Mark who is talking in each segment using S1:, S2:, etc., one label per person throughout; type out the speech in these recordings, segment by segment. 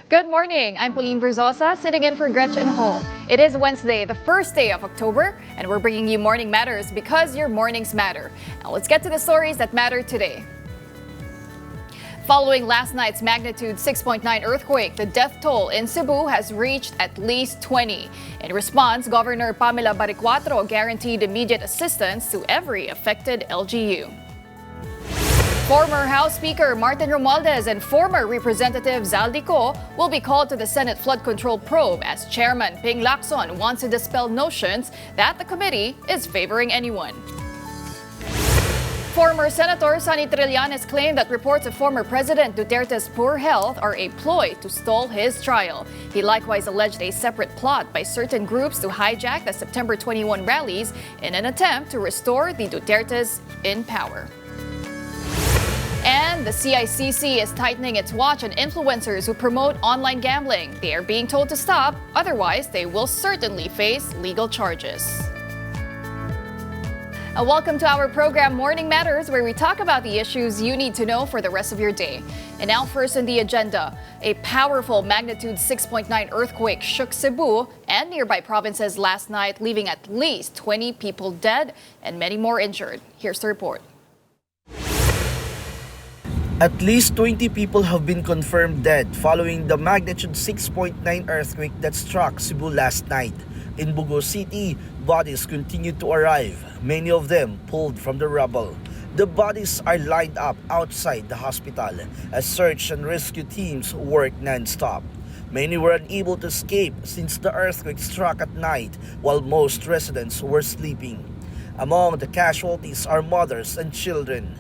S1: Good morning. I'm Pauline Verzosa, sitting in for Gretchen Ho. It is Wednesday, the first day of October, and we're bringing you Morning Matters because your mornings matter. Now let's get to the stories that matter today. Following last night's magnitude 6.9 earthquake, the death toll in Cebu has reached at least 20. In response, Governor Pamela Baricuatro guaranteed immediate assistance to every affected LGU. Former House Speaker Martin Romualdez and former Representative Zaldico will be called to the Senate Flood Control Probe as Chairman Ping Lacson wants to dispel notions that the committee is favoring anyone. Former Senator Sonny Trillanes claimed that reports of former President Duterte's poor health are a ploy to stall his trial. He likewise alleged a separate plot by certain groups to hijack the September 21 rallies in an attempt to restore the Dutertes in power. And the CICC is tightening its watch on influencers who promote online gambling. They are being told to stop, otherwise they will certainly face legal charges. Welcome to our program Morning Matters, where we talk about the issues you need to know for the rest of your day. And now first on the agenda, a powerful magnitude 6.9 earthquake shook Cebu and nearby provinces last night, leaving at least 20 people dead and many more injured. Here's the report.
S2: At least 20 people have been confirmed dead following the magnitude 6.9 earthquake that struck Cebu last night. In Bogo City, bodies continue to arrive, many of them pulled from the rubble. The bodies are lined up outside the hospital as search and rescue teams work non-stop. Many were unable to escape since the earthquake struck at night while most residents were sleeping. Among the casualties are mothers and children.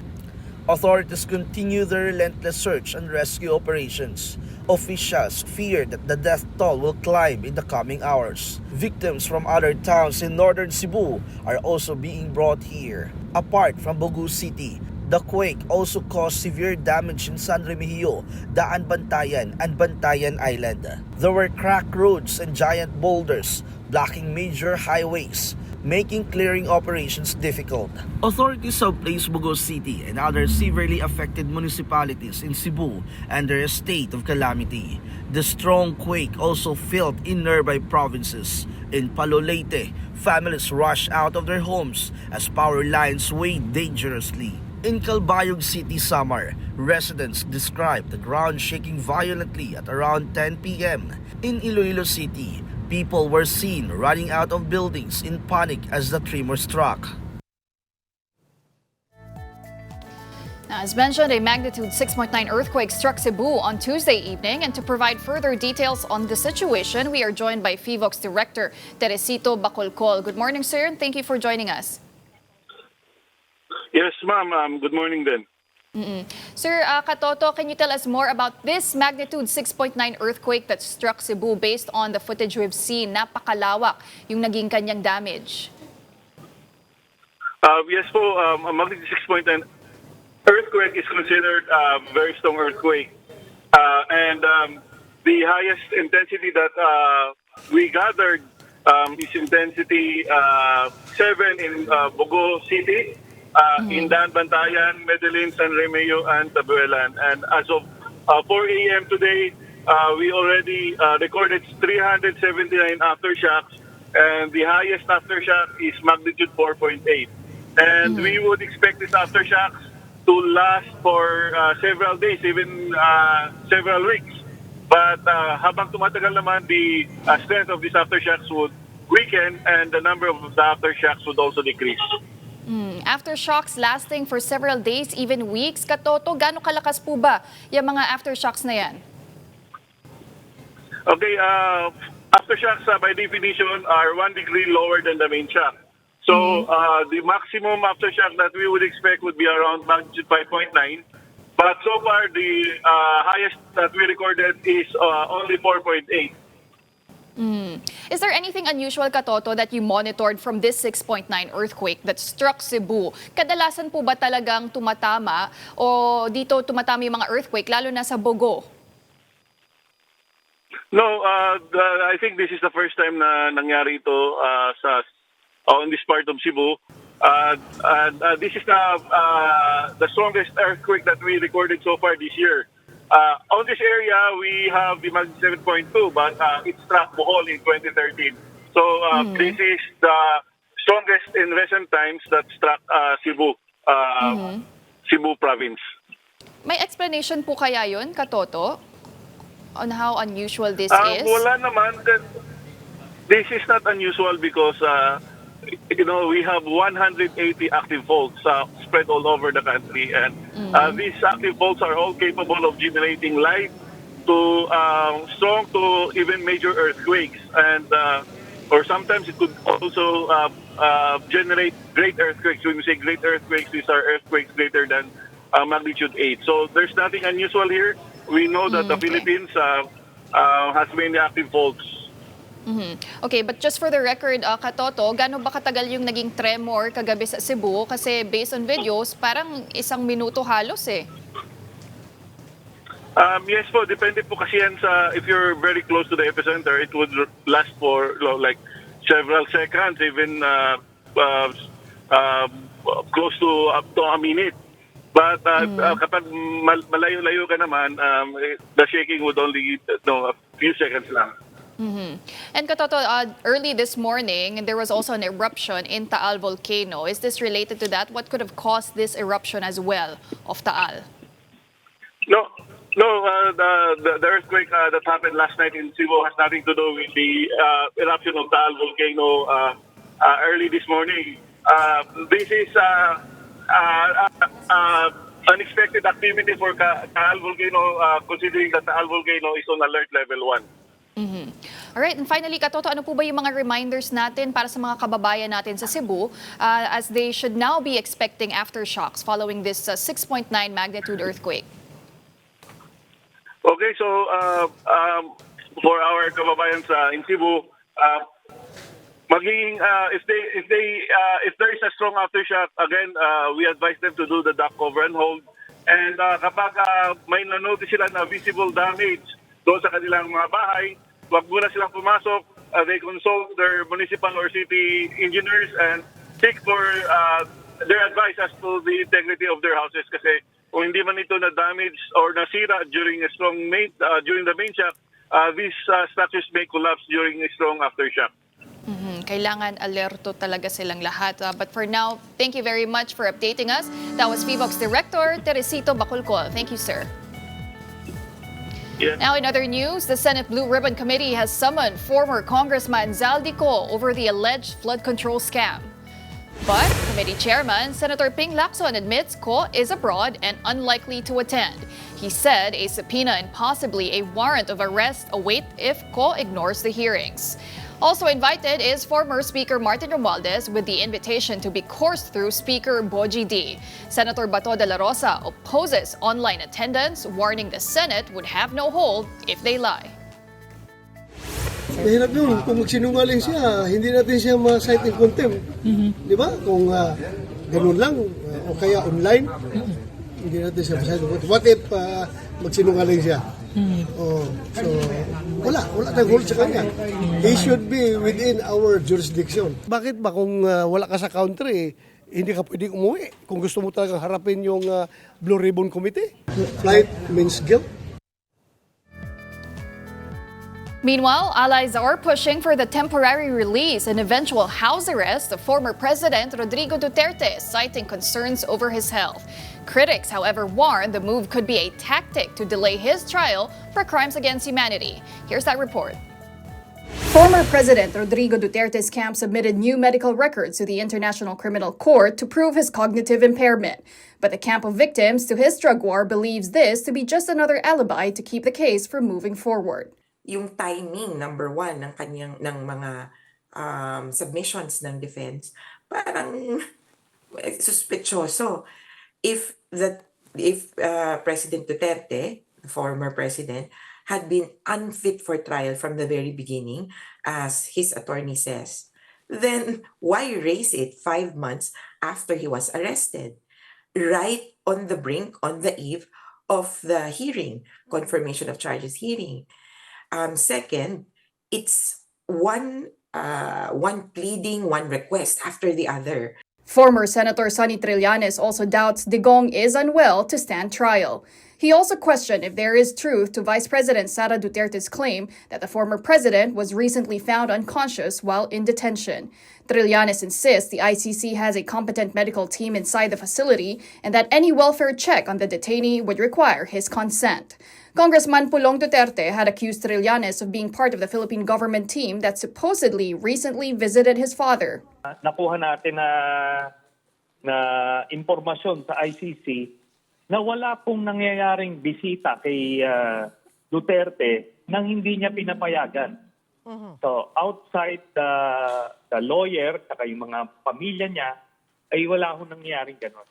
S2: Authorities continue their relentless search and rescue operations. Officials fear that the death toll will climb in the coming hours. Victims from other towns in northern Cebu are also being brought here. Apart from Bogo City, the quake also caused severe damage in San Remigio, Daan Bantayan, and Bantayan Island. There were cracked roads and giant boulders blocking major highways, making clearing operations difficult. Authorities have placed Bogo City and other severely affected municipalities in Cebu under a state of calamity. The strong quake also felt in nearby provinces. In Palolete, families rushed out of their homes as power lines waved dangerously. In Calbayog City, Samar, residents described the ground shaking violently at around 10 p.m. In Iloilo City, people were seen running out of buildings in panic as the tremor struck.
S1: Now, as mentioned, a magnitude 6.9 earthquake struck Cebu on Tuesday evening, and to provide further details on the situation, we are joined by FIVOX Director Teresito Bacolcol. Good morning, sir, and thank you for joining us.
S3: Yes, ma'am. Good morning then.
S1: Sir Katoto, can you tell us more about this magnitude 6.9 earthquake that struck Cebu based on the footage we've seen? Napakalawak yung naging kanyang damage.
S3: Yes po, a magnitude 6.9 earthquake is considered a very strong earthquake. And the highest intensity that we gathered is intensity 7 in Bogo City, in Daan Bantayan, Medellin, San Remigio, and Tabuelan. And as of 4 a.m. today, we already recorded 379 aftershocks, and the highest aftershock is magnitude 4.8. And we would expect these aftershocks to last for several days, even several weeks. But habang tumatagal naman, the strength of these aftershocks would weaken, and the number of the aftershocks would also decrease.
S1: Aftershocks lasting for several days, even weeks. Katoto, gaano kalakas po ba yung mga aftershocks na yan?
S3: Okay, aftershocks by definition are 1 degree lower than the main shock. So the maximum aftershock that we would expect would be around magnitude 5.9. But so far, the highest that we recorded is only 4.8.
S1: Is there anything unusual, Katoto, that you monitored from this 6.9 earthquake that struck Cebu? Kadalasan po ba talagang tumatama o dito tumatama yung mga earthquake, lalo na sa Bogo?
S3: No, I think this is the first time na nangyari ito on this part of Cebu. This is the strongest earthquake that we recorded so far this year. On this area, we have the magnitude 7.2, but it struck Bohol in 2013. So this is the strongest in recent times that struck Cebu, Cebu province.
S1: May explanation po kaya yun, Katoto, on how unusual this is?
S3: Wala naman. This is not unusual because we have 180 active faults spread all over the country, and these active faults are all capable of generating light to strong to even major earthquakes, and or sometimes it could also generate great earthquakes. When we say great earthquakes, these are earthquakes greater than magnitude 8. So there's nothing unusual here. We know that the Philippines has many active faults.
S1: Okay, but just for the record, Katoto, gaano ba katagal yung naging tremor kagabi sa Cebu? Kasi based on videos, parang 1 minuto halos eh.
S3: Yes po, depende po kasi yan sa, if you're very close to the epicenter, it would last for like several seconds, even close to up to a minute. But kapag malayo-layo ka naman, the shaking would only a few seconds lang.
S1: And Katoto, early this morning, there was also an eruption in Taal volcano. Is this related to that? What could have caused this eruption as well of Taal?
S3: No, the earthquake that happened last night in Cebu has nothing to do with the eruption of Taal volcano early this morning. This is unexpected activity for Taal volcano, considering that Taal volcano is on alert level 1.
S1: Alright, and finally, Katoto, ano po ba yung mga reminders natin para sa mga kababayan natin sa Cebu as they should now be expecting aftershocks following this 6.9 magnitude earthquake?
S3: Okay, so for our kababayan in Cebu, magiging if there is a strong aftershock, again, we advise them to do the duck cover and hold. And kapag may na-notice sila na visible damage doon sa kanilang mga bahay, wag muna silang pumasok. They consult their municipal or city engineers and seek for their advice as to the integrity of their houses. Kasi kung hindi man ito na-damage or nasira during a strong during the main shock, these structures may collapse during a strong aftershock.
S1: Kailangan alerto talaga silang lahat. But for now, thank you very much for updating us. That was PHIVOX Director Teresito Bacolcol. Thank you, sir.
S3: Yeah.
S1: Now, in other news, the Senate Blue Ribbon Committee has summoned former Congressman Zaldico over the alleged flood control scam. But committee chairman Senator Ping Lacson admits Ko is abroad and unlikely to attend. He said a subpoena and possibly a warrant of arrest await if Ko ignores the hearings. Also invited is former Speaker Martin Romualdez with the invitation to be coursed through Speaker Boji D. Senator Bato de la Rosa opposes online attendance, warning the Senate would have no hold if they lie.
S4: Mahirap yun. Kung magsinungaling siya, hindi natin siya ma-cite in contempt. Di ba? Kung ganun lang, o kaya online, hindi natin siya ma-cite in contempt. What if magsinungaling siya? So, wala tayong hold sa kanya. He should be within our jurisdiction. Bakit ba kung wala ka sa country, hindi ka pwedeng umuwi? Kung gusto mo talagang harapin yung Blue Ribbon Committee? Flight means guilt.
S1: Meanwhile, allies are pushing for the temporary release and eventual house arrest of former President Rodrigo Duterte, citing concerns over his health. Critics, however, warn the move could be a tactic to delay his trial for crimes against humanity. Here's that report. Former President Rodrigo Duterte's camp submitted new medical records to the International Criminal Court to prove his cognitive impairment. But the camp of victims to his drug war believes this to be just another alibi to keep the case from moving forward.
S5: Yung timing, number one, ng mga submissions ng defense, parang suspecioso. If President Duterte, the former president, had been unfit for trial from the very beginning, as his attorney says, then why raise it 5 months after he was arrested? Right on the brink, on the eve of the hearing, confirmation of charges hearing. Second, it's one pleading, one request after the other.
S1: Former Senator Sonny Trillanes also doubts Digong is unwell to stand trial. He also questioned if there is truth to Vice President Sara Duterte's claim that the former president was recently found unconscious while in detention. Trillanes insists the ICC has a competent medical team inside the facility and that any welfare check on the detainee would require his consent. Congressman Pulong Duterte had accused Trillanes of being part of the Philippine government team that supposedly recently visited his father.
S6: Nakuha natin na impormasyon sa ICC na wala pong nangyayaring bisita kay Duterte nang hindi niya pinapayagan. So outside the lawyer at yung mga pamilya niya ay wala hong nangyayaring gano'n.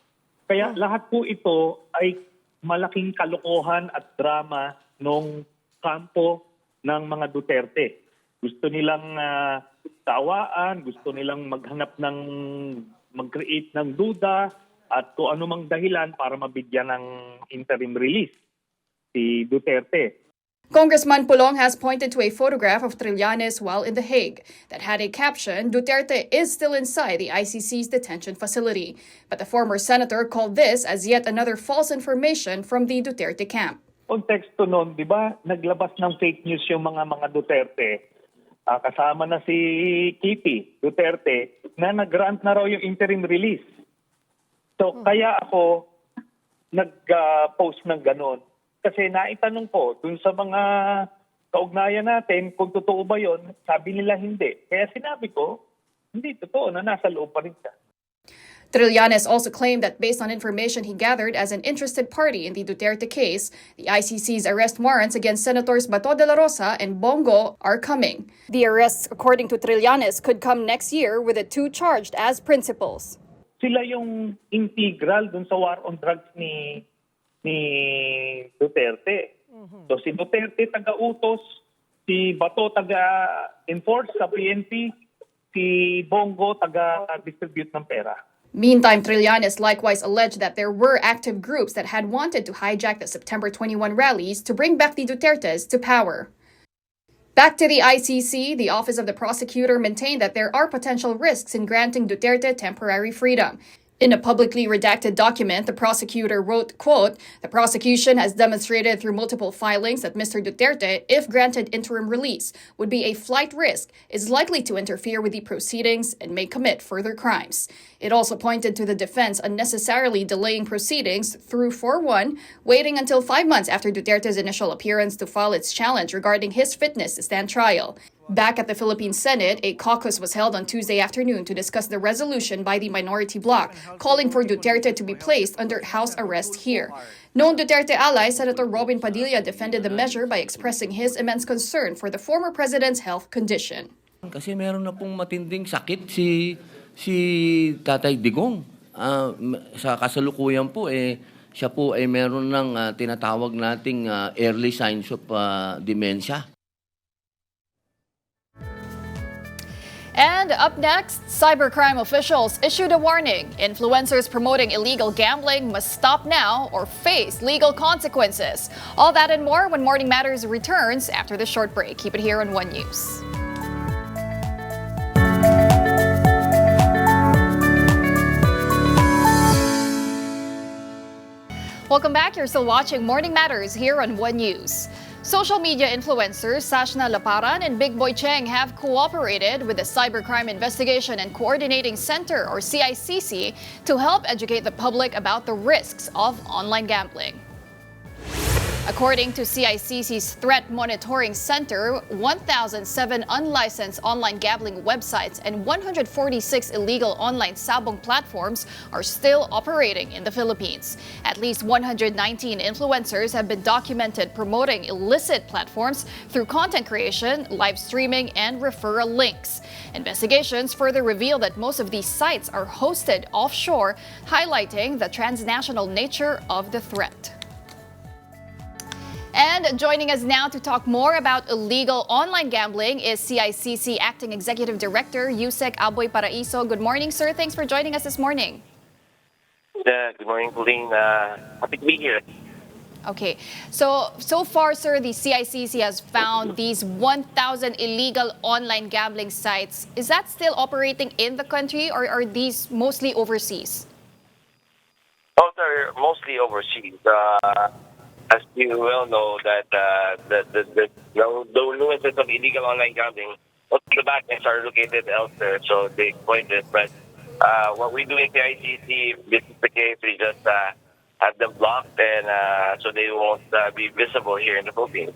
S6: Kaya lahat po ito ay malaking kalokohan at drama nung kampo ng mga Duterte. Gusto nilang tawaan, gusto nilang mag-create ng duda at kung anumang dahilan para mabigyan ng interim release si Duterte.
S1: Congressman Pulong has pointed to a photograph of Trillanes while in The Hague that had a caption, "Duterte is still inside the ICC's detention facility." But the former senator called this as yet another false information from the Duterte camp.
S6: Konteksto nun, di ba, naglabas ng fake news yung mga Duterte. Kasama na si Kitty Duterte na nag-grant na raw yung interim release. So kaya ako nag-post ng ganon. Kasi naitanong ko dun sa mga kaugnayan natin kung totoo ba yon, sabi nila hindi. Kaya sinabi ko, hindi totoo na nasa loob pa rin siya.
S1: Trillanes also claimed that based on information he gathered as an interested party in the Duterte case, the ICC's arrest warrants against Senators Bato de la Rosa and Bongo are coming. The arrests, according to Trillanes, could come next year with the two charged as principals.
S6: Sila yung integral dun sa war on drugs ni Duterte. So si Duterte taga-utos, si Bato taga-enforce sa PNP, si Bongo taga-distribute ng pera.
S1: Meantime, Trillanes likewise alleged that there were active groups that had wanted to hijack the September 21 rallies to bring back the Dutertes to power. Back to the ICC, the Office of the Prosecutor maintained that there are potential risks in granting Duterte temporary freedom. In a publicly redacted document, the prosecutor wrote, quote, "The prosecution has demonstrated through multiple filings that Mr. Duterte, if granted interim release, would be a flight risk, is likely to interfere with the proceedings, and may commit further crimes." It also pointed to the defense unnecessarily delaying proceedings through 4-1, waiting until 5 months after Duterte's initial appearance to file its challenge regarding his fitness to stand trial. Back at the Philippine Senate, a caucus was held on Tuesday afternoon to discuss the resolution by the minority bloc calling for Duterte to be placed under house arrest here. Known Duterte ally, Senator Robin Padilla defended the measure by expressing his immense concern for the former president's health condition.
S7: Kasi meron na pong matinding sakit si Tatay Digong. Sa kasalukuyan po, siya po ay meron ng tinatawag nating early signs of dementia.
S1: And up next, cybercrime officials issued a warning. Influencers promoting illegal gambling must stop now or face legal consequences. All that and more when Morning Matters returns after the short break. Keep it here on One News. Welcome back. You're still watching Morning Matters here on One News. Social media influencers Sashna Laparan and Big Boy Cheng have cooperated with the Cybercrime Investigation and Coordinating Center, or CICC, to help educate the public about the risks of online gambling. According to CICC's Threat Monitoring Center, 1,007 unlicensed online gambling websites and 146 illegal online sabong platforms are still operating in the Philippines. At least 119 influencers have been documented promoting illicit platforms through content creation, live streaming, and referral links. Investigations further reveal that most of these sites are hosted offshore, highlighting the transnational nature of the threat. And joining us now to talk more about illegal online gambling is CICC Acting Executive Director Yusek Aboy Paraiso. Good morning, sir. Thanks for joining us this morning.
S8: Good morning, Pauline. Happy to be here.
S1: Okay. So far, sir, the CICC has found these 1,000 illegal online gambling sites. Is that still operating in the country, or are these mostly overseas?
S8: Those are mostly overseas. as you well know, that the nuances of illegal online gambling, most of the backends are located elsewhere, so they exploit it. But what we do in the ICC, if this is the case, we just have them blocked, and so they won't be visible here in the Philippines.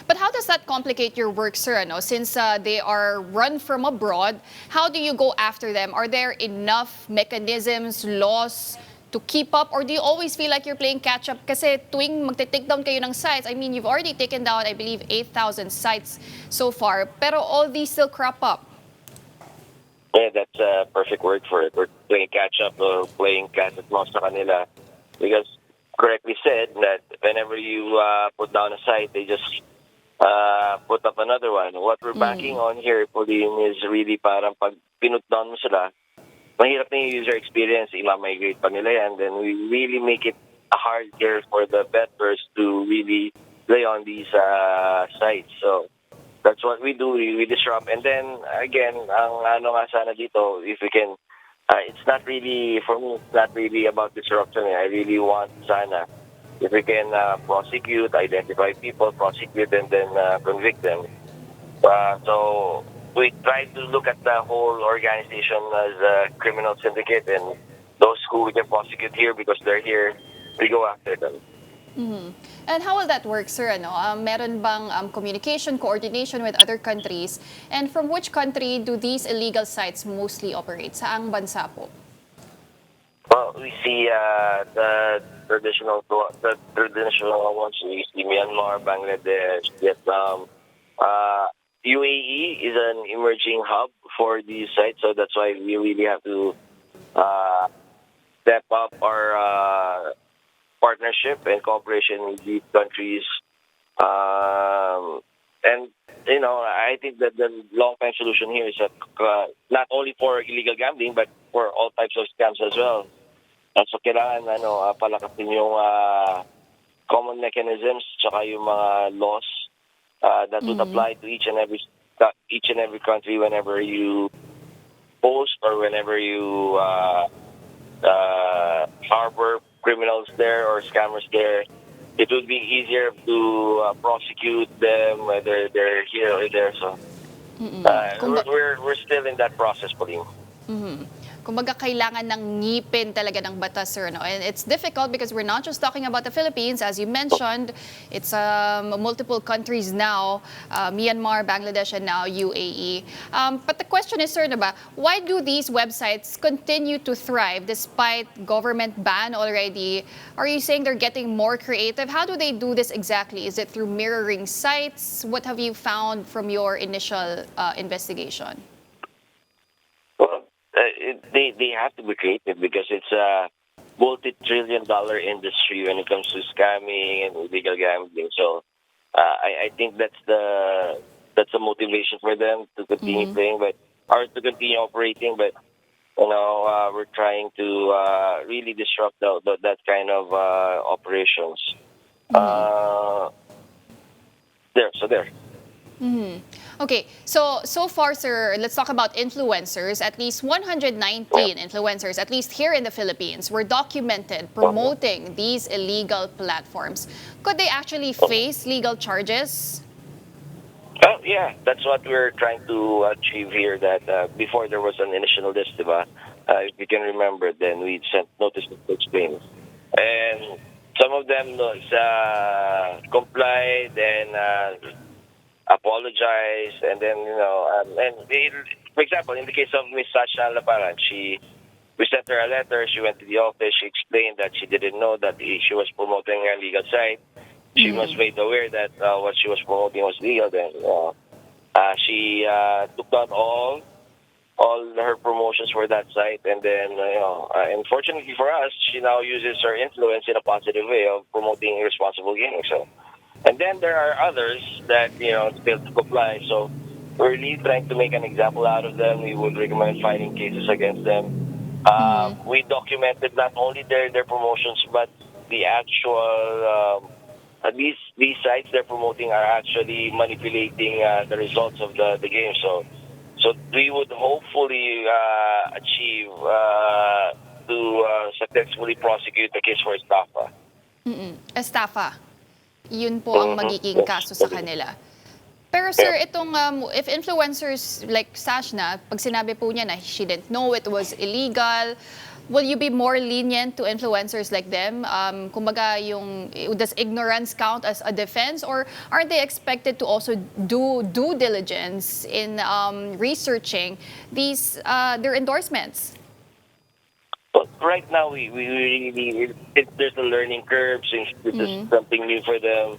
S1: But how does that complicate your work, sir? Ano? Since they are run from abroad, how do you go after them? Are there enough mechanisms, laws to keep up? Or do you always feel like you're playing catch-up? Kasi tuwing magte-take down kayo ng sites, I mean, you've already taken down, I believe, 8,000 sites so far. Pero all these still crop up.
S8: Yeah, that's a perfect word for it. We're playing catch up or playing cat and mouse sa kanila. Because correctly said that whenever you put down a site, they just put up another one. What we're banking on here, Pauline, is really parang pag pinut down mo sila, mahirap na yung user experience, i-migrate pa nila yan. Then we really make it harder for the bettors to really play on these sites. So that's what we do. We disrupt. And then, again, ang ano nga sana dito, if we can, it's not really, for me, it's not really about disruption. I really want sana, if we can prosecute, identify people, prosecute, and then convict them. So we try to look at the whole organization as a criminal syndicate, and those who we can prosecute here because they're here, we go after them.
S1: And how will that work, sir? Ano? Meron bang communication, coordination with other countries? And from which country do these illegal sites mostly operate? Saang bansa po?
S8: Well, we see the traditional ones. We see Myanmar, Bangladesh, Vietnam. UAE is an emerging hub for these sites, so that's why we really have to step up our partnership and cooperation with these countries. And, you know, I think that the long-term solution here is that, not only for illegal gambling, but for all types of scams as well. So, kailangan palakasin yung common mechanisms tsaka yung mga laws that would apply to each and every country whenever you post or whenever you harbor criminals there or scammers there. It would be easier to prosecute them whether they're here or there. So we're still in that process, Pauline.
S1: Kumbaga, kailangan ng ngipin talaga ng batas, sir. No? And it's difficult because we're not just talking about the Philippines. As you mentioned, it's multiple countries now, Myanmar, Bangladesh, and now UAE. But the question is, sir, diba, why do these websites continue to thrive despite government ban already? Are you saying they're getting more creative? How do they do this exactly? Is it through mirroring sites? What have you found from your initial investigation?
S8: Well, they have to be creative because it's a multi-trillion-dollar industry when it comes to scamming and illegal gambling. So I think that's the motivation for them to continue playing, or to continue operating. But we're trying to really disrupt that kind of operations. There.
S1: Okay, so far, sir, let's talk about influencers. At least 119 influencers, at least here in the Philippines, were documented promoting these illegal platforms. Could they actually face legal charges?
S8: Yeah, that's what we're trying to achieve here. That before there was an initial list, diba? If you can remember, then we sent notices to explain, and some of them complied and apologize, and then for example, in the case of Miss Sasha Laparan, we sent her a letter. She went to the office. She explained that she didn't know that she was promoting a legal site. She was made aware that what she was promoting was legal. Then she took down all her promotions for that site, and then unfortunately for us, she now uses her influence in a positive way of promoting irresponsible gaming. So. And then there are others that, fail to comply. So we're really trying to make an example out of them. We would recommend filing cases against them. We documented not only their promotions, but the actual, these sites they're promoting are actually manipulating the results of the game. So we would hopefully achieve to successfully prosecute the case for estafa.
S1: Estafa. Yun po ang magiging kaso sa kanila. Pero sir, itong if influencers like Sashna, pag sinabi po niya na she didn't know it was illegal, will you be more lenient to influencers like them? Kumbaga, does ignorance count as a defense, or aren't they expected to also do due diligence in researching these their endorsements?
S8: But right now, we really, there's a learning curve since this is something new for them.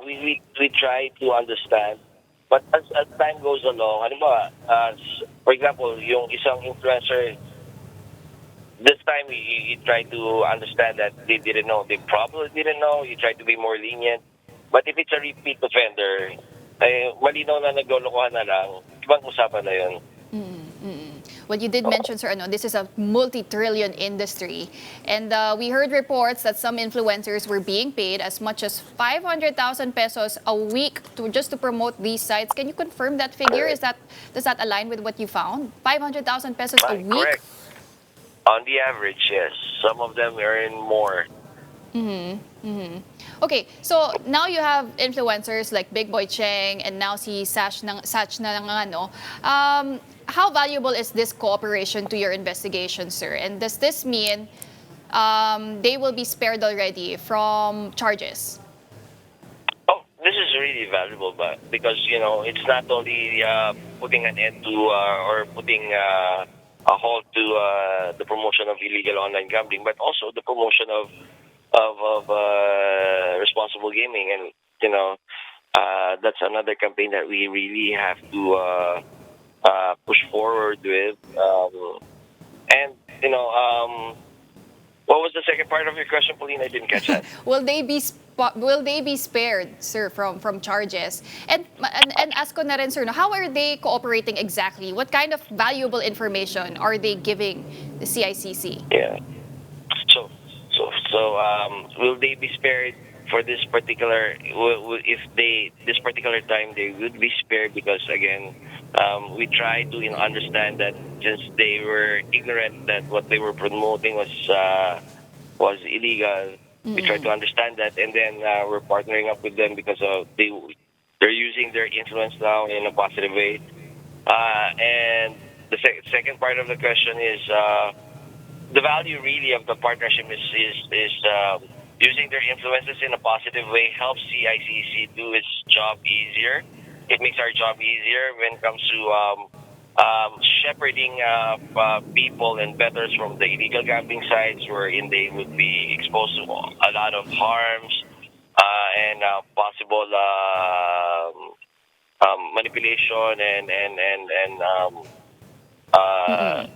S8: We try to understand. But as time goes along, for example, yung isang influencer, this time you try to understand that they didn't know. They probably didn't know. You try to be more lenient. But if it's a repeat offender, malinaw na naglolokohan na lang, ibang usapan na yun.
S1: Well, you did mention, sir, this is a multi-trillion industry. And we heard reports that some influencers were being paid as much as 500,000 pesos a week just to promote these sites. Can you confirm that figure? Does that align with what you found? 500,000 pesos a week?
S8: Correct. On the average, yes. Some of them earn more.
S1: Okay, so now you have influencers like Big Boy Cheng and now si Sash na nga, no? How valuable is this cooperation to your investigation, sir? And does this mean they will be spared already from charges?
S8: Oh, this is really valuable, but because it's not only putting an end to or putting a halt to the promotion of illegal online gambling, but also the promotion of responsible gaming, and that's another campaign that we really have to push forward with. What was the second part of your question, Pauline? I didn't catch that.
S1: Will they be spared, sir, from charges? And ask ko na rin, sir, how are they cooperating exactly? What kind of valuable information are they giving the CICC?
S8: Yeah. So will they be spared for this particular? This particular time they would be spared because again, we try to understand that since they were ignorant that what they were promoting was illegal. We try to understand that, and then we're partnering up with them because they're using their influence now in a positive way. And the second part of the question is. The value really of the partnership is using their influences in a positive way helps CICC do its job easier. It makes our job easier when it comes to shepherding people and bettors from the illegal gambling sites wherein they would be exposed to a lot of harms and possible manipulation and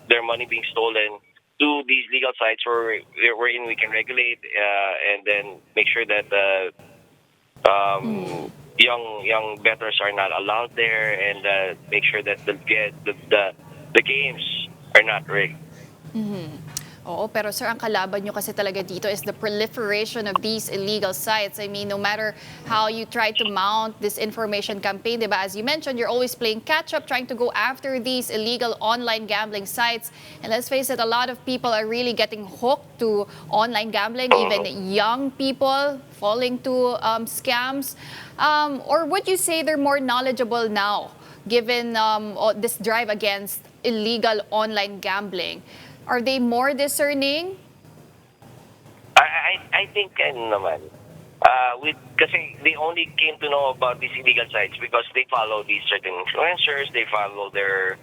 S8: their money being stolen. To these legal sites wherein we can regulate and then make sure that young bettors are not allowed there, and make sure that the games are not rigged.
S1: Oo, pero sir, ang kalaban nyo kasi talaga dito is the proliferation of these illegal sites. I mean, no matter how you try to mount this information campaign, diba? As you mentioned, you're always playing catch-up, trying to go after these illegal online gambling sites. And let's face it, a lot of people are really getting hooked to online gambling, even young people falling to scams. Or would you say they're more knowledgeable now, given this drive against illegal online gambling? Are they more discerning?
S8: I think naman. Kasi they only came to know about these illegal sites because they follow these certain influencers. They follow their,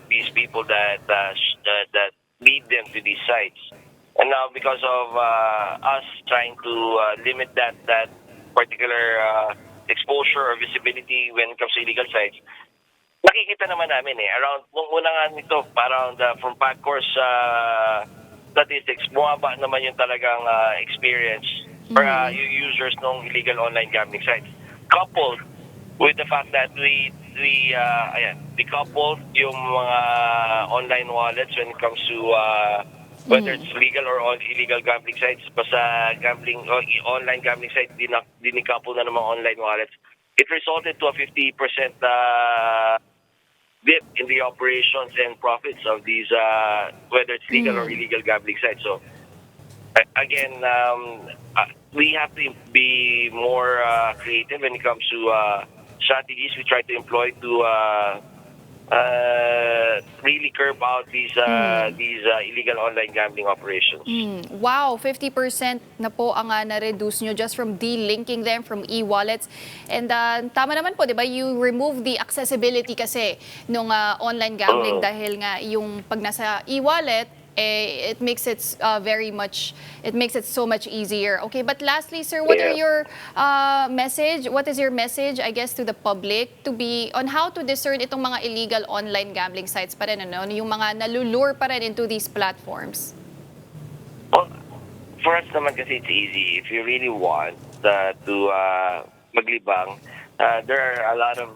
S8: these people that lead them to these sites. And now because of us trying to limit that particular exposure or visibility when it comes to illegal sites, nakikita naman namin around, muna nga nito, around from PAGCOR's statistics, bumaba naman yung talagang experience for users ng illegal online gambling sites. Coupled with the fact that we coupled yung mga online wallets when it comes to whether it's legal or illegal gambling sites, basta gambling or online gambling sites, dinicouple na ng mga online wallets. It resulted to a 50% dip in the operations and profits of these, whether it's legal or illegal gambling sites. So, again, we have to be more creative when it comes to strategies we try to employ to really curb out these illegal online gambling operations.
S1: Wow, 50% na po ang na-reduce nyo just from delinking them from e-wallets. And tama naman po, di ba? You remove the accessibility kasi nung online gambling dahil nga yung pag nasa e-wallet, it makes it so much easier. Okay, but lastly, sir, what are your message? What is your message, I guess, to the public to be on how to discern itong mga illegal online gambling sites pa rin, ano, yung mga nalulure pa rin into these platforms?
S8: Well, for us naman kasi it's easy. If you really want to maglibang, there are a lot of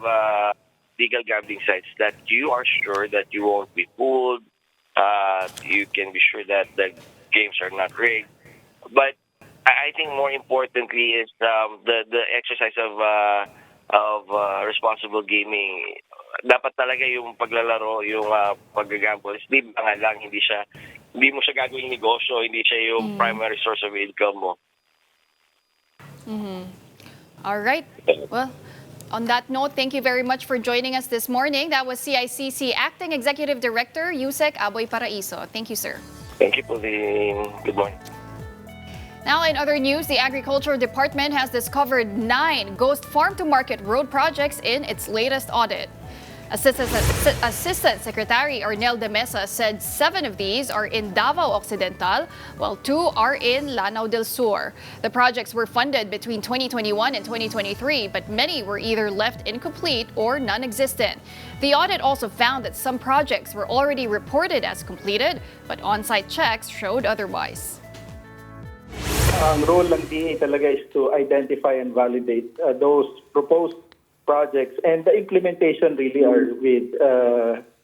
S8: legal gambling sites that you are sure that you won't be fooled. You can be sure that the games are not rigged. But I think more importantly is the exercise of responsible gaming. Dapat talaga yung paglalaro, yung paggagamble, libangan lang, hindi mo siya gagawing negosyo, hindi siya yung primary source of income mo.
S1: All right. Well, on that note, thank you very much for joining us this morning. That was CICC Acting Executive Director, Yusek Aboy Paraiso. Thank you, sir.
S8: Thank you, Pauline. Good morning.
S1: Now, in other news, the Agriculture Department has discovered 9 ghost farm-to-market road projects in its latest audit. Assistant Secretary Arnel de Mesa said 7 of these are in Davao Occidental, while 2 are in Lanao del Sur. The projects were funded between 2021 and 2023, but many were either left incomplete or non-existent. The audit also found that some projects were already reported as completed, but on-site checks showed otherwise.
S9: Ang role ng DA talaga is to identify and validate those proposed projects, and the implementation really are with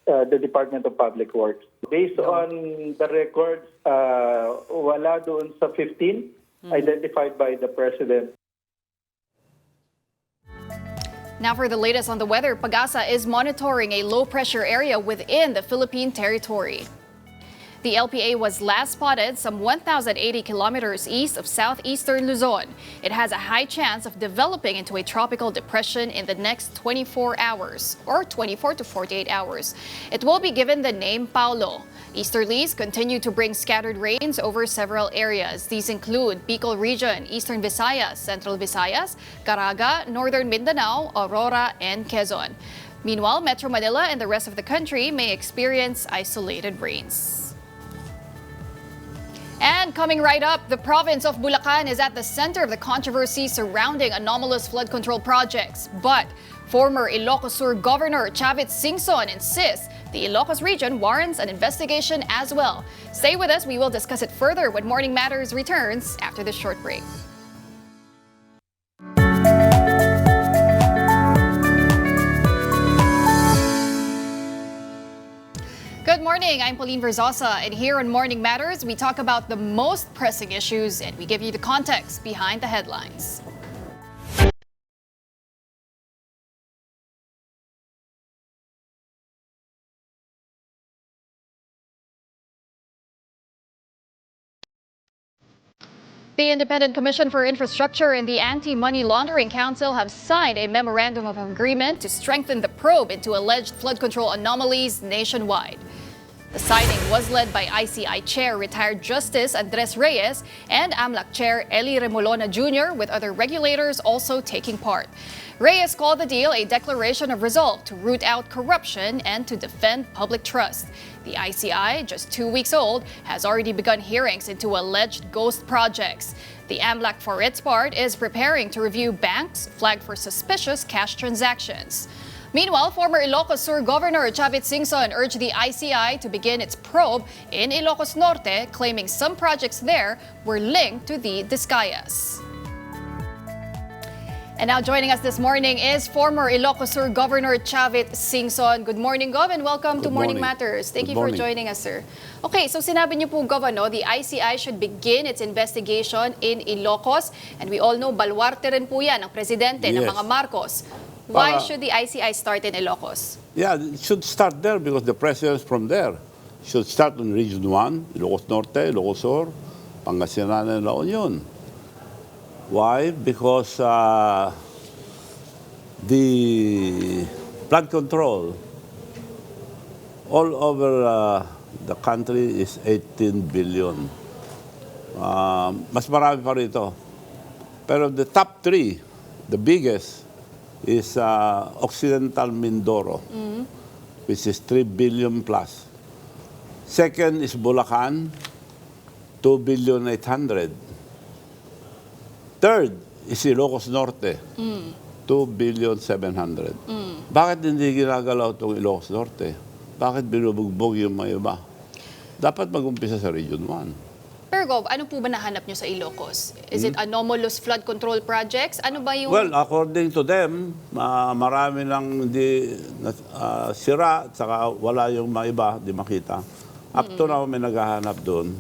S9: the Department of Public Works. Based on the records, wala doon sa 15 identified by the President.
S1: Now for the latest on the weather, Pagasa is monitoring a low-pressure area within the Philippine territory. The LPA was last spotted some 1,080 kilometers east of southeastern Luzon. It has a high chance of developing into a tropical depression in the next 24 hours, or 24 to 48 hours. It will be given the name Paulo. Easterlies continue to bring scattered rains over several areas. These include Bicol Region, Eastern Visayas, Central Visayas, Caraga, Northern Mindanao, Aurora, and Quezon. Meanwhile, Metro Manila and the rest of the country may experience isolated rains. And coming right up, the province of Bulacan is at the center of the controversy surrounding anomalous flood control projects. But former Ilocos Sur Governor Chavit Singson insists the Ilocos region warrants an investigation as well. Stay with us. We will discuss it further when Morning Matters returns after this short break. Good morning, I'm Pauline Verzosa, and here on Morning Matters, we talk about the most pressing issues and we give you the context behind the headlines. The Independent Commission for Infrastructure and the Anti-Money Laundering Council have signed a memorandum of agreement to strengthen the probe into alleged flood control anomalies nationwide. The signing was led by ICI Chair retired Justice Andres Reyes and AMLAC Chair Eli Remolona Jr., with other regulators also taking part. Reyes called the deal a declaration of resolve to root out corruption and to defend public trust. The ICI, just 2 weeks old, has already begun hearings into alleged ghost projects. The AMLAC, for its part, is preparing to review banks flagged for suspicious cash transactions. Meanwhile, former Ilocos Sur Governor Chavit Singson urged the ICI to begin its probe in Ilocos Norte, claiming some projects there were linked to the Discayas. And now joining us this morning is former Ilocos Sur Governor Chavit Singson. Good morning, Gov, and welcome to Morning Matters. Thank you for joining us, sir. Okay, so sinabi niyo po, Gov, the ICI should begin its investigation in Ilocos. And we all know, baluarte rin po yan ang presidente ng mga Marcos. Why should the ICI start in Ilocos?
S10: Yeah, it should start there because the president is from there. It should start in Region 1, Ilocos Norte, Ilocos Sur, Pangasinan and La Union. Why? Because the flood control all over the country is 18 billion. Mas marami pa rito. Pero the top three, the biggest, is Occidental Mindoro, which is 3 billion plus. Second is Bulacan, 2 billion 800. Third is Ilocos Norte, 2 billion 700. Bakit hindi ginagalaw itong Ilocos Norte? Bakit binubugbog yung mga iba? Dapat mag-umpisa sa Region 1.
S1: Pero Gov, ano po ba nahanap nyo sa Ilocos? Is it anomalous flood control projects? Ano ba yung...
S10: Well, according to them, marami lang hindi sira at saka wala yung mga iba, di makita. Up to now, may naghahanap doon.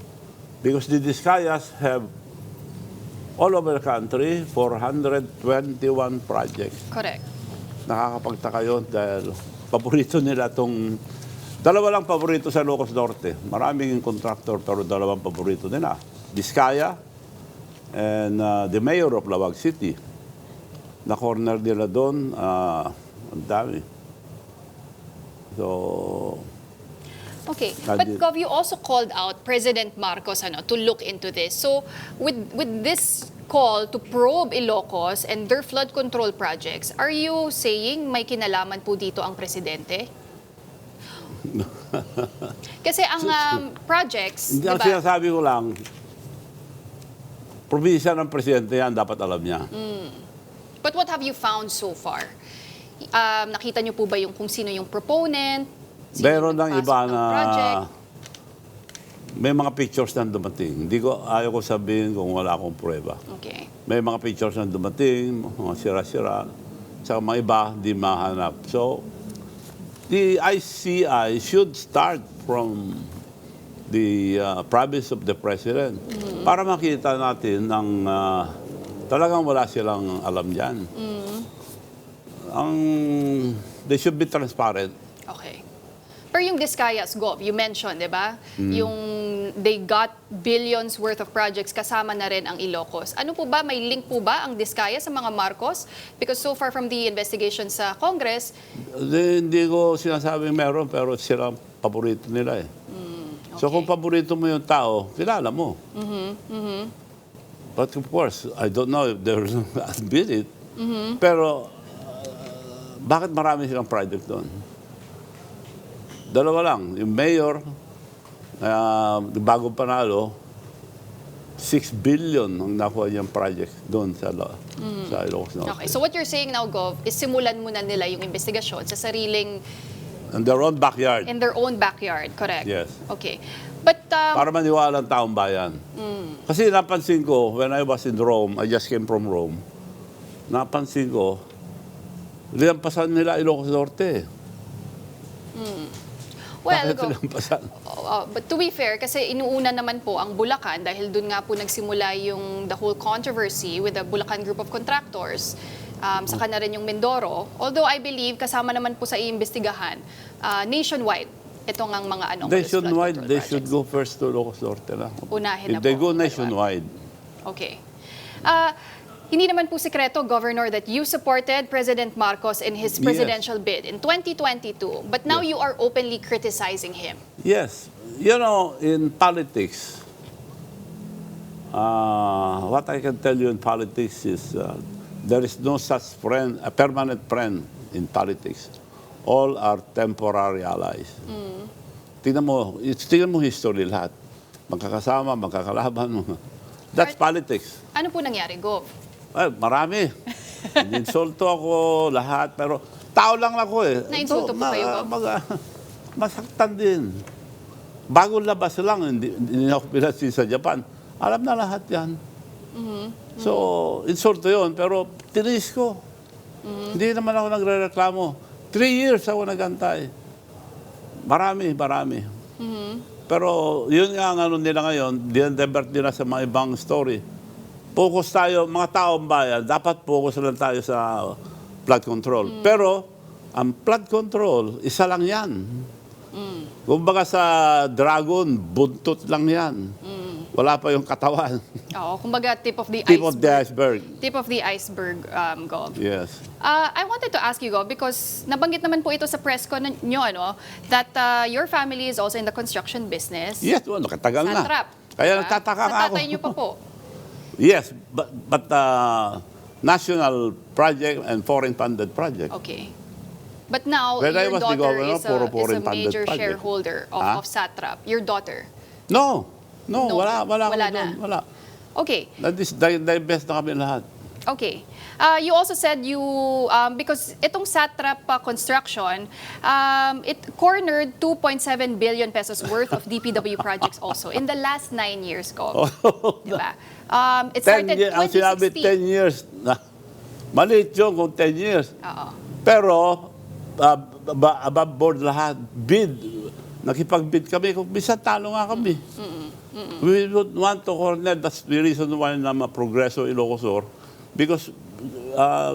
S10: Because the Discayas have all over the country 421 projects.
S1: Correct.
S10: Nakakapagtaka yun dahil paborito nila itong... Dalawa lang paborito sa Ilocos Norte. Maraming contractor pero dalawang paborito nila. Discaya and the mayor of Lawag City. Na-corner nila doon, ang dami. So...
S1: Okay, but Gov, you also called out President Marcos to look into this. So with this call to probe Ilocos and their flood control projects, are you saying may kinalaman po dito ang presidente? Kasi ang projects,
S10: Ang sinasabi ko lang, probinsya ng presidente yan, dapat alam niya.
S1: But what have you found so far? Nakita niyo po ba kung sino yung proponent?
S10: Meron ng iba na may mga pictures na dumating. Ayaw ko sabihin kung wala akong prueba.
S1: Okay.
S10: May mga pictures na dumating, mga sira-sira, sa mga iba, di mahanap. So, the ICI should start from the province of the president para makita natin ng talagang wala silang alam dyan. They should be transparent.
S1: Okay. Pero yung Discayas, Gov, you mentioned, di ba? Yung they got billions worth of projects, kasama na rin ang Ilocos. Ano po ba, may link po ba ang Discayas sa mga Marcos? Because so far from the investigation sa Congress...
S10: Hindi ko sinasabing meron, pero sila paborito nila eh.
S1: Okay.
S10: So kung paborito mo yung tao, kilala mo. But of course, I don't know if they're admit it. Pero bakit marami silang project doon? Dalawa lang. Yung mayor, bagong panalo, 6 billion ang nakuha niyang project doon sa Ilocos Norte.
S1: Okay, so what you're saying now, Gov, is simulan muna nila yung investigasyon sa sariling...
S10: In their own backyard.
S1: In their own backyard, correct?
S10: Yes.
S1: Okay. But...
S10: para maniwala ang taong bayan. Kasi napansin ko, when I was in Rome, I just came from Rome, napansin ko, lilampasan nila Ilocos Norte.
S1: Well, but to be fair, kasi inuuna naman po ang Bulacan dahil dun nga po nagsimula yung the whole controversy with the Bulacan group of contractors. Saka na rin yung Mindoro. Although I believe kasama naman po sa iimbestigahan nationwide itong ang mga
S10: nationwide, they should go first to Ilocos Norte na.
S1: Unahin na
S10: If they
S1: po.
S10: go nationwide.
S1: Okay. Hindi naman po sekreto, Governor, that you supported President Marcos in his presidential bid in 2022. But now you are openly criticizing him.
S10: Yes. You know, in politics, what I can tell you in politics is there is no such friend, a permanent friend in politics. All are temporary allies. Tingnan mo history lahat. Magkakasama, magkakalaban. That's politics.
S1: Ano po nangyari, Gov?
S10: Well, marami. Insulto ako lahat, pero tao lang ako eh.
S1: Na-insulto po kayo, Gov?
S10: Masaktan din. Bagong labas lang, hindi ako pinasin sa Japan. Alam na lahat yan. So, insulto yun, pero tinis ko. Hindi naman ako nagre-reklamo. 3 years ako nagantay. Marami. Pero yun nga ang nila ngayon, dinedevert nila sa mga ibang story. Focus tayo, mga taong bayan, dapat focus lang tayo sa flood control. Pero, ang flood control, isa lang yan. Kumbaga sa dragon, buntot lang yan. Wala pa yung katawan.
S1: Oo, kumbaga tip of the
S10: Tip
S1: iceberg.
S10: of the iceberg.
S1: Tip of the iceberg, Gov.
S10: Yes.
S1: I wanted to ask you, Gov, because nabanggit naman po ito sa press con nyo, ano, that your family is also in the construction business.
S10: Yes, well, nakatagal na.
S1: Satrap.
S10: Kaya
S1: Diba?
S10: nagtataka
S1: Sa
S10: ako.
S1: tatay nyo pa po.
S10: Yes, but national project and foreign funded project.
S1: Okay. But now,
S10: When I
S1: your
S10: was the
S1: daughter
S10: governor,
S1: is
S10: puro
S1: a
S10: foreign funded
S1: major
S10: project.
S1: shareholder
S10: Ah?
S1: of Satrap. Your daughter.
S10: No,
S1: No,
S10: wala
S1: wala
S10: ako
S1: na.
S10: doon, wala.
S1: Okay.
S10: Divest na kami lahat.
S1: Okay. You also said you, because itong Satrap construction, it cornered 2.7 billion pesos worth of DPW projects also in the last 9 years, Gov. Diba? It
S10: 10
S1: started
S10: years, ang sinabi 10
S1: 2016.
S10: years. Maliit yun kung 10 years.
S1: Oo.
S10: Pero, above board lahat, bid. Nakipag-bid kami. Kung bisa talo nga kami. We would want to corner. That's the reason why na ma-progreso Ilocos because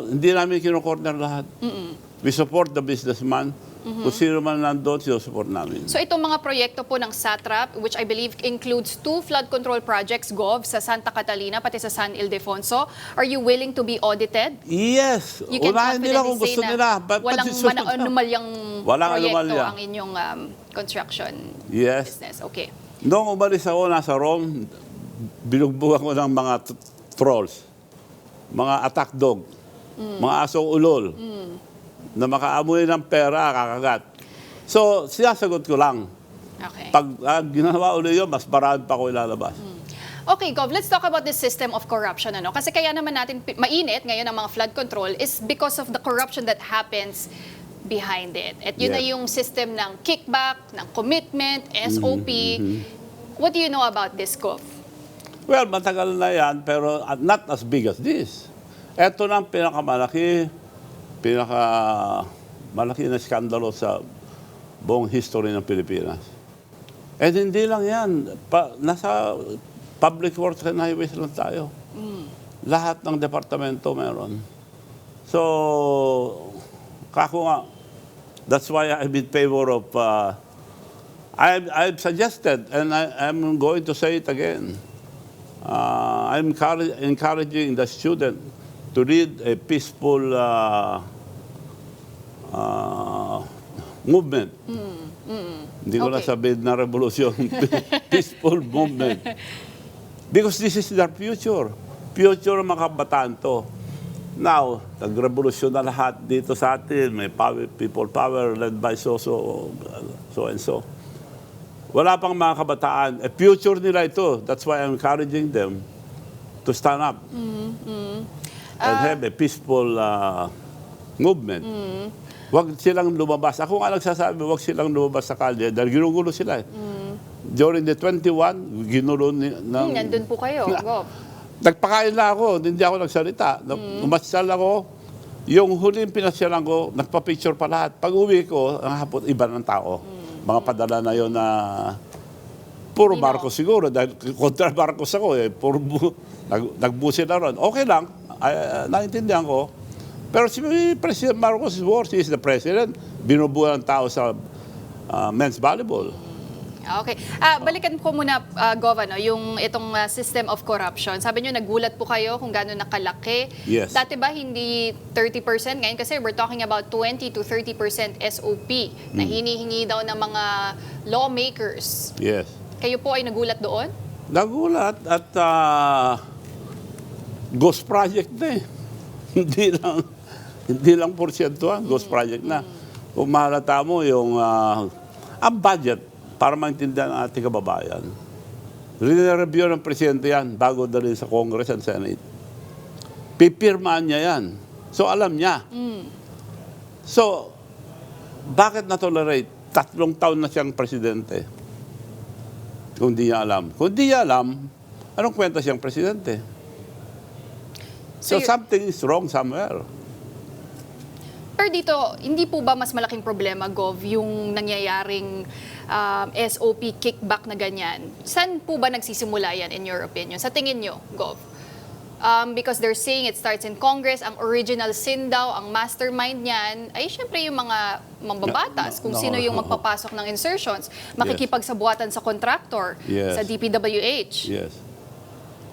S10: hindi namin kino-corner lahat. We support the businessman. Kung sino man nandun, sinusupport namin.
S1: So itong mga proyekto po ng Satrap, which I believe includes 2 flood control projects, Gov, sa Santa Catalina, pati sa San Ildefonso, are you willing to be audited?
S10: Yes.
S1: You can
S10: Unahin nila kung
S1: confidently
S10: gusto
S1: say
S10: nila.
S1: na walang anomalyang
S10: Walang
S1: proyekto
S10: anomalya.
S1: ang inyong construction
S10: Yes.
S1: business. Okay.
S10: Noong umalis ako, nasa Rome, binugbugan ko ng mga trolls, mga attack dog, mga asong ulol, na makaamoy ng pera, kakagat. So, sinasagot ko lang.
S1: Okay.
S10: Pag ginawa ulit yun, mas marami pa ko ilalabas.
S1: Okay, Gov, let's talk about this system of corruption. Ano? Kasi kaya naman natin mainit ngayon ang mga flood control is because of the corruption that happens behind it. At yun na
S10: Yes.
S1: yung system ng kickback, ng commitment, SOP. What do you know about this, Gov?
S10: Well, matagal na yan, pero not as big as this. Ito na ang pinakamalaki na skandalo sa buong history ng Pilipinas. And hindi lang yan. Nasa public works and highways lang tayo. Lahat ng departamento meron. So, kako nga, that's why I'm in favor of, I've suggested, and I'm going to say it again, I'm encouraging the student to lead a peaceful movement. Hindi ko na
S1: Okay.
S10: sabihin na revolution. Peaceful movement. Because this is their future. Future ng mga kabataan to. Now, nag-revolusyon na lahat dito sa atin. May people power led by so and so. Wala pang mga kabataan. A future nila ito. That's why I'm encouraging them to stand up and have a peaceful movement. Huwag silang lumabas. Ako nga nagsasabi, huwag silang lumabas sa kalye dahil ginugulo sila. During the 21, ginulo
S1: Nandun po kayo, Gov.
S10: Nagpakain na ako, hindi ako nagsalita. Umasyal ako, yung huling pinasyalan ko, nagpa-picture pa lahat. Pag uwi ko, ang hapon, iba ng tao. Mga padala na yon na puro Marcos siguro, dahil kontra Marcos ako nagbusi na ron. Okay lang, naintindihan ko. Pero si President Marcos is worse, he is the president. Binubuhan ng tao sa men's volleyball.
S1: Okay. Balikan ko muna, Gov, yung itong system of corruption. Sabi nyo, nagulat po kayo kung gano'n nakalaki.
S10: Yes.
S1: Dati ba hindi 30%? Ngayon kasi we're talking about 20 to 30% SOP na hinihingi daw ng mga lawmakers.
S10: Yes.
S1: Kayo po ay nagulat doon?
S10: Nagulat at ghost project na eh. Hindi lang porsyentuhan, ghost project na. Kung mahalata mo yung ang budget para maintindihan ang ating kababayan. Review ng presidente yan bago dalhin sa Congress and Senate. Pipirmaan niya yan. So alam niya. So, bakit na-tolerate? 3 taon na siyang presidente. Kung di niya alam. Kung di niya alam, anong kwenta siyang presidente? So something is wrong somewhere.
S1: Pero dito, hindi po ba mas malaking problema, Gov, yung nangyayaring SOP kickback na ganyan? Saan po ba nagsisimula yan in your opinion? Sa tingin nyo, Gov? Because they're saying it starts in Congress. Ang original sin daw, ang mastermind niyan, ay syempre yung mga mambabatas, kung sino yung magpapasok ng insertions, makikipagsabuatan sa contractor, sa DPWH.
S10: Yes.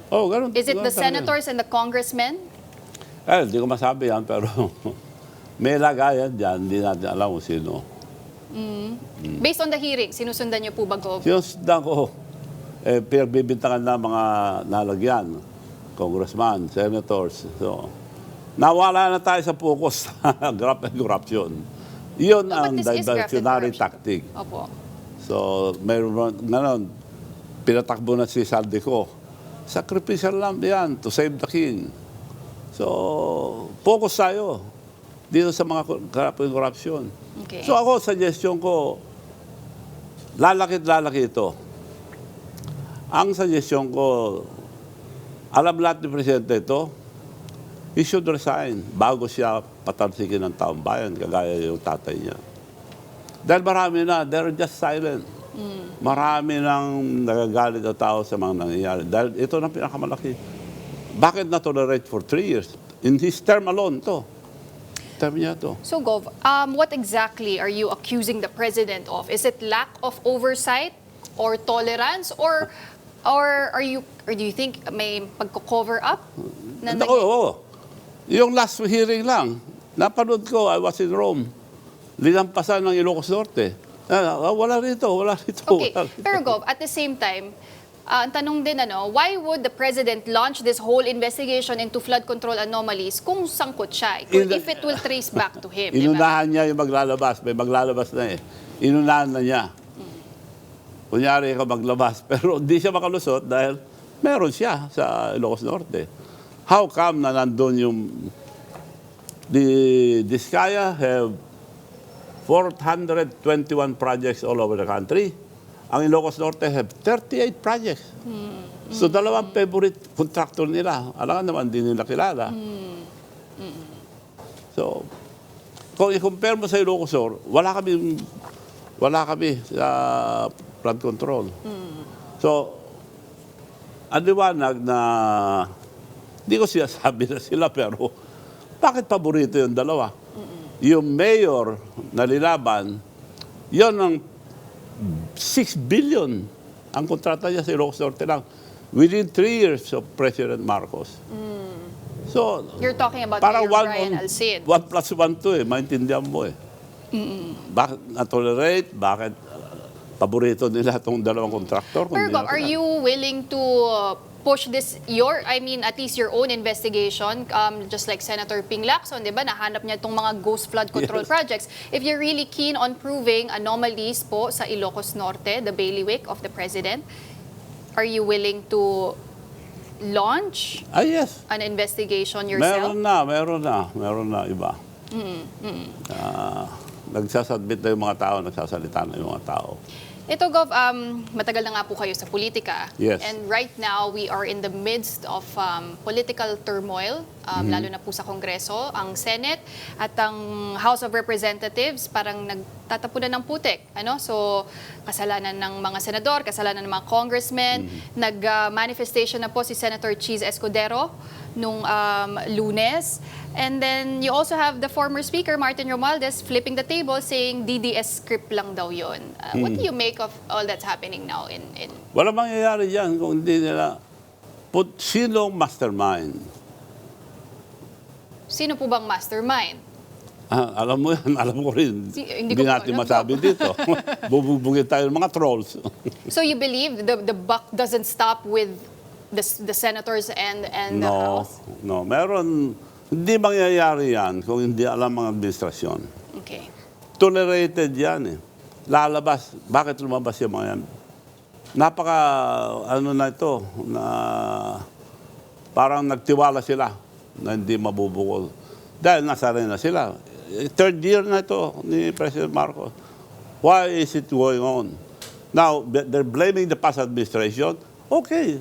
S10: Oh, ganun.
S1: Is it the senators and the congressmen?
S10: Hindi ko masabi yan, pero may lagayan dyan, hindi natin alam kung sino.
S1: Based on the hearing, sinusundan niyo po ba, Gov?
S10: Sinusundan ko, pinagbibintangan na mga nalagyan. Congressman, senators. So, nawala na tayo sa focus sa graft and corruption. Yun ang diversionary tactic.
S1: Opo.
S10: So, mayroon ngayon, pinatakbo na si Saldico. Sacrificial lamb yan to save the king. So, focus tayo dito sa mga graft and corruption.
S1: Okay.
S10: So ako, suggestion ko, lalaki ito. Ang suggestion ko, alam lahat ni Presidente ito, he should resign bago siya patalsikin ng taong bayan, kagaya yung tatay niya. Dahil marami na, they're just silent. Marami nang nagagalit na tao sa mga nangyayari. Dahil ito na pinakamalaki. Bakit na-tolerate for 3 years? In his term alone, to. Term niya to.
S1: So, Gov, what exactly are you accusing the President of? Is it lack of oversight or tolerance, or do you think may pagko-cover up?
S10: Oo. Yung last hearing lang, napanood ko, I was in Rome. Linampasan ng Ilocos Norte. Wala rito.
S1: Okay, pero Gov, at the same time, ang tanong din, why would the President launch this whole investigation into flood control anomalies kung sangkot siya? If it will trace back to him,
S10: Inunahan niya yung maglalabas. May maglalabas na eh. Inunahan na niya. Kunyari ka maglabas, pero hindi siya makalusot dahil meron siya sa Ilocos Norte. How come na nandun yung the Diskaya have 421 projects all over the country. Ang Ilocos Norte have 38 projects. So dalawang favorite contractor nila. Alam naman, hindi nila kilala. So, kung i-compare mo sa Ilocos Norte, wala kami sa flood control. So, ang liwanag na, hindi ko sinasabi na sila, pero bakit paborito yung dalawa? Yung mayor na lilaban, yun ang 6 billion ang kontrata niya sa Ilocos Norte lang within 3 years of President Marcos. So,
S1: you're talking about
S10: parang
S1: Mayor Brian Alcid.
S10: 1 plus 1 to maintindihan mo eh. Bakit na-tolerate? Bakit paborito nila itong dalawang kontraktor?
S1: Pero Gov, are you willing to push this, at least your own investigation, just like Senator Ping Lacson, di ba, nahanap niya itong mga ghost flood control projects. If you're really keen on proving anomalies po sa Ilocos Norte, the bailiwick of the President, are you willing to launch
S10: yes,
S1: an investigation yourself?
S10: Meron na iba. Nagsasubmit na yung mga tao, nagsasalita na yung mga tao.
S1: Ito, Gov, matagal na nga po kayo sa politika.
S10: Yes.
S1: And right now, we are in the midst of political turmoil, lalo na po sa Kongreso. Ang Senate at ang House of Representatives parang nagtatapunan ng putik. So, kasalanan ng mga senador, kasalanan ng mga congressmen. Nag-manifestation na po si Senator Cheese Escudero nung Lunes. And then you also have the former Speaker, Martin Romualdez, flipping the table saying DDS script lang daw yun. What do you make of all that's happening now?
S10: Wala mangyayari dyan kung hindi nila sinong mastermind.
S1: Sino po bang mastermind?
S10: Alam mo yan, alam ko rin.
S1: Hindi
S10: ko natin masabi dito. Bubugbugin tayo ng mga trolls.
S1: So you believe the buck doesn't stop with the senators and the House?
S10: No, meron. Hindi mangyayari yan kung hindi alam ang administrasyon.
S1: Okay.
S10: Tolerated yan eh. Lalabas. Bakit lumabas yung mga yan? Na parang nagtiwala sila na hindi mabubukol. Dahil nasa rin na sila. Third year na ito ni President Marcos. Why is it going on? Now, they're blaming the past administration. Okay.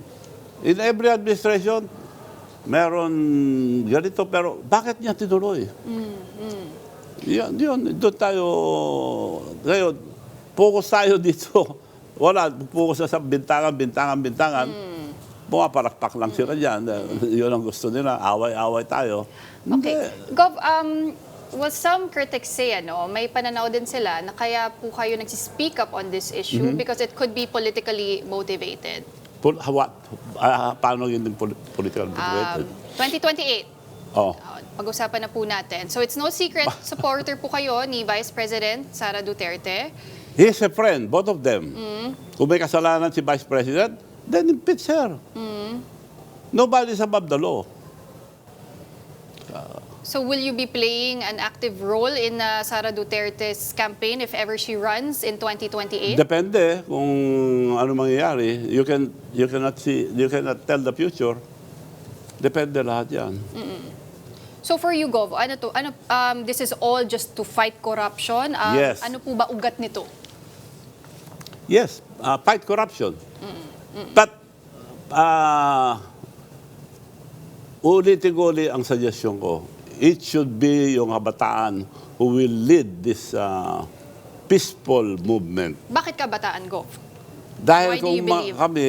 S10: In every administration, meron ganito, pero bakit niya tinuloy? Yun, doon tayo, ngayon, focus tayo dito. Wala, focus na sa bintangan. pumapalakpak lang sila dyan. Yun ang gusto nila, away-away tayo.
S1: Okay.
S10: Hindi.
S1: Gov, well, some critics say, may pananaw din sila na kaya po kayo nagsispeak up on this issue because it could be politically motivated.
S10: What? Paano yun yung political motivated?
S1: 2028.
S10: Oh.
S1: Pag-usapan na po natin. So it's no secret, supporter po kayo ni Vice President Sara Duterte.
S10: He's a friend, both of them. Kung may kasalanan si Vice President, then impeach her. Nobody's above the law.
S1: So will you be playing an active role in Sara Duterte's campaign if ever she runs in 2028?
S10: Depende kung ano mangyayari. You cannot tell the future. Depende lahat yan.
S1: So for you, Gov, this is all just to fight corruption?
S10: Yes.
S1: Ano po ba ugat nito?
S10: Yes, fight corruption. But, ulit-uli ang suggestion ko. It should be yung kabataan who will lead this peaceful movement.
S1: Bakit kabataan, Gov?
S10: Dahil
S1: Why do you
S10: kung
S1: believe?
S10: kami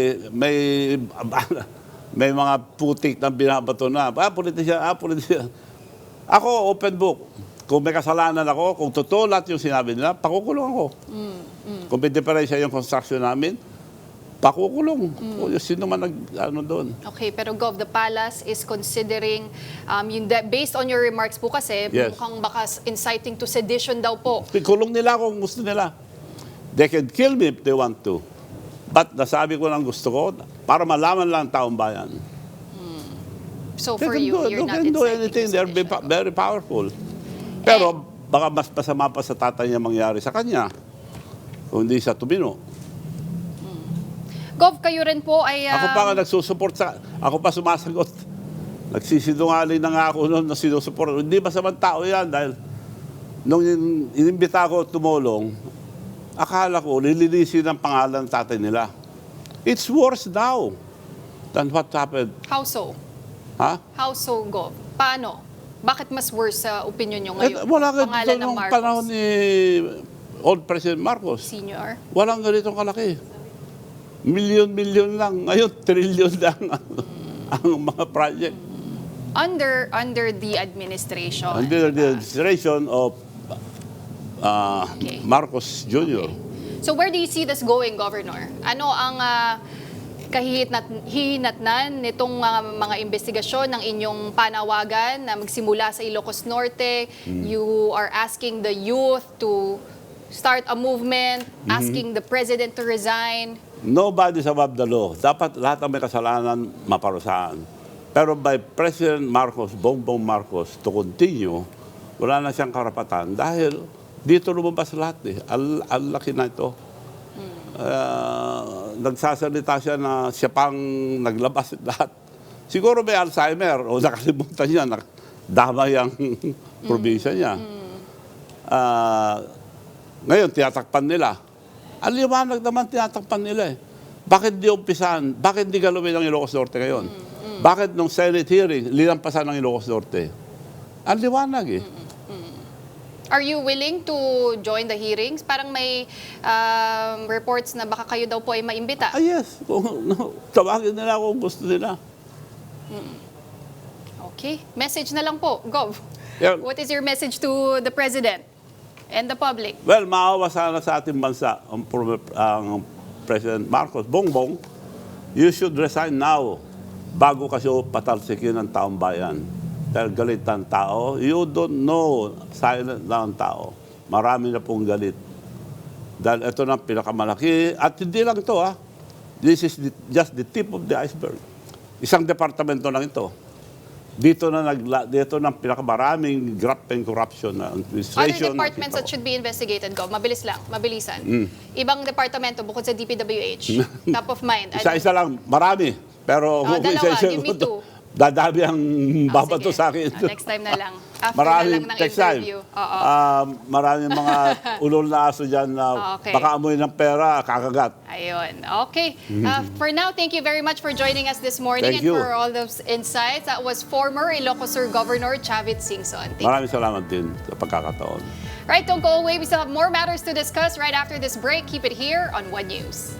S10: may mga putik na binabato na, politician. Ako, open book. Kung may kasalanan ako, kung totoo lahat yung sinabi nila, pakukulong ako. Kung may diferensya yung construction namin, pakukulong. O, sino man doon.
S1: Okay, pero Gov, the palace is considering, based on your remarks po kasi,
S10: Yes.
S1: mukhang baka inciting to sedition daw po.
S10: Kulong nila kung gusto nila. They can kill me if they want to. But nasabi ko lang gusto ko, para malaman lang taong bayan.
S1: So for you, you're not
S10: They can do
S1: inciting
S10: anything.
S1: to
S10: They're
S1: sedition.
S10: very powerful. Pero baka mas masama pa sa tatay niya mangyari sa kanya kung hindi siya tumino.
S1: Gov, kayo rin po ay...
S10: Ako pa nga nagsusuport ako pa sumasagot. Nagsisinungaling na nga ako noon na sinusuport. Hindi masamang tao yan dahil nung inimbita ko tumulong, akala ko lilinisin ang pangalan ng tatay nila. It's worse now than what happened.
S1: How so?
S10: Ha?
S1: How so, Gov? Paano? Bakit mas worse sa opinion nyo ngayon?
S10: Wala
S1: Pangalan
S10: ganito
S1: ng
S10: nung
S1: Marcos
S10: panahon ni old President Marcos.
S1: Senior.
S10: Walang ganitong kalaki. Milyon-milyon lang. Ngayon, trilyon lang ang mga project.
S1: Under the administration.
S10: Under the administration of
S1: Okay.
S10: Marcos Jr.
S1: So where do you see this going, Governor? Ano ang kahihinatnan nitong mga investigasyon ng inyong panawagan na magsimula sa Ilocos Norte? You are asking the youth to start a movement, asking the president to resign.
S10: Nobody's above the law. Dapat lahat ng may kasalanan maparusahan. Pero by President Marcos, Bongbong Marcos, to continue, wala na siyang karapatan dahil dito lumabas lahat eh. Ang laki na ito. Nagsasalita siya na siya pang naglabas lahat. Siguro may Alzheimer o nakalimutan niya, damay ang probinsya niya. Ngayon, tinatakpan nila. Ang liwanag naman tinatakpan nila eh. Bakit di umpisan? Bakit di galawin ang Ilocos Norte ngayon? Bakit nung Senate hearing, linampasan ng Ilocos Norte? Ang liwanag eh.
S1: Are you willing to join the hearings? Parang may reports na baka kayo daw po ay maimbita.
S10: Yes. Tawagin nila kung gusto nila.
S1: Okay. Message na lang po, Gov.
S10: Yeah.
S1: What is your message to the President and the public?
S10: Well, maawa sana sa ating bansa ang President Marcos. Bongbong, you should resign now bago kasi patalsikin ng taong bayan. Dahil galit ang tao. You don't know, silent lang ang tao. Marami na pong galit. Dahil ito na pinakamalaki. At hindi lang ito This is just the tip of the iceberg. Isang departamento lang ito. Dito na pinakamaraming graft and corruption na administration.
S1: Other departments that should be investigated, Gov. Mabilis lang, mabilisan. Ibang departamento bukod sa DPWH. Top of mind.
S10: Isa-isa lang, marami. Pero kung
S1: dalawa,
S10: isa-isa,
S1: give me two.
S10: dadami ang babato
S1: Sige.
S10: sa akin.
S1: Next time na lang. After
S10: Maraming
S1: na lang ng
S10: next time.
S1: interview. Oo.
S10: Maraming mga ulol na aso dyan na
S1: Okay.
S10: baka amoy ng pera, kakagat.
S1: Ayun. Okay. For now, thank you very much for joining us this morning
S10: Thank
S1: and
S10: you.
S1: for all those insights. That was former Ilocos Sur Governor Chavit Singson. Thank you.
S10: Maraming salamat din sa pagkakataon.
S1: Right, don't go away. We still have more matters to discuss right after this break. Keep it here on One News.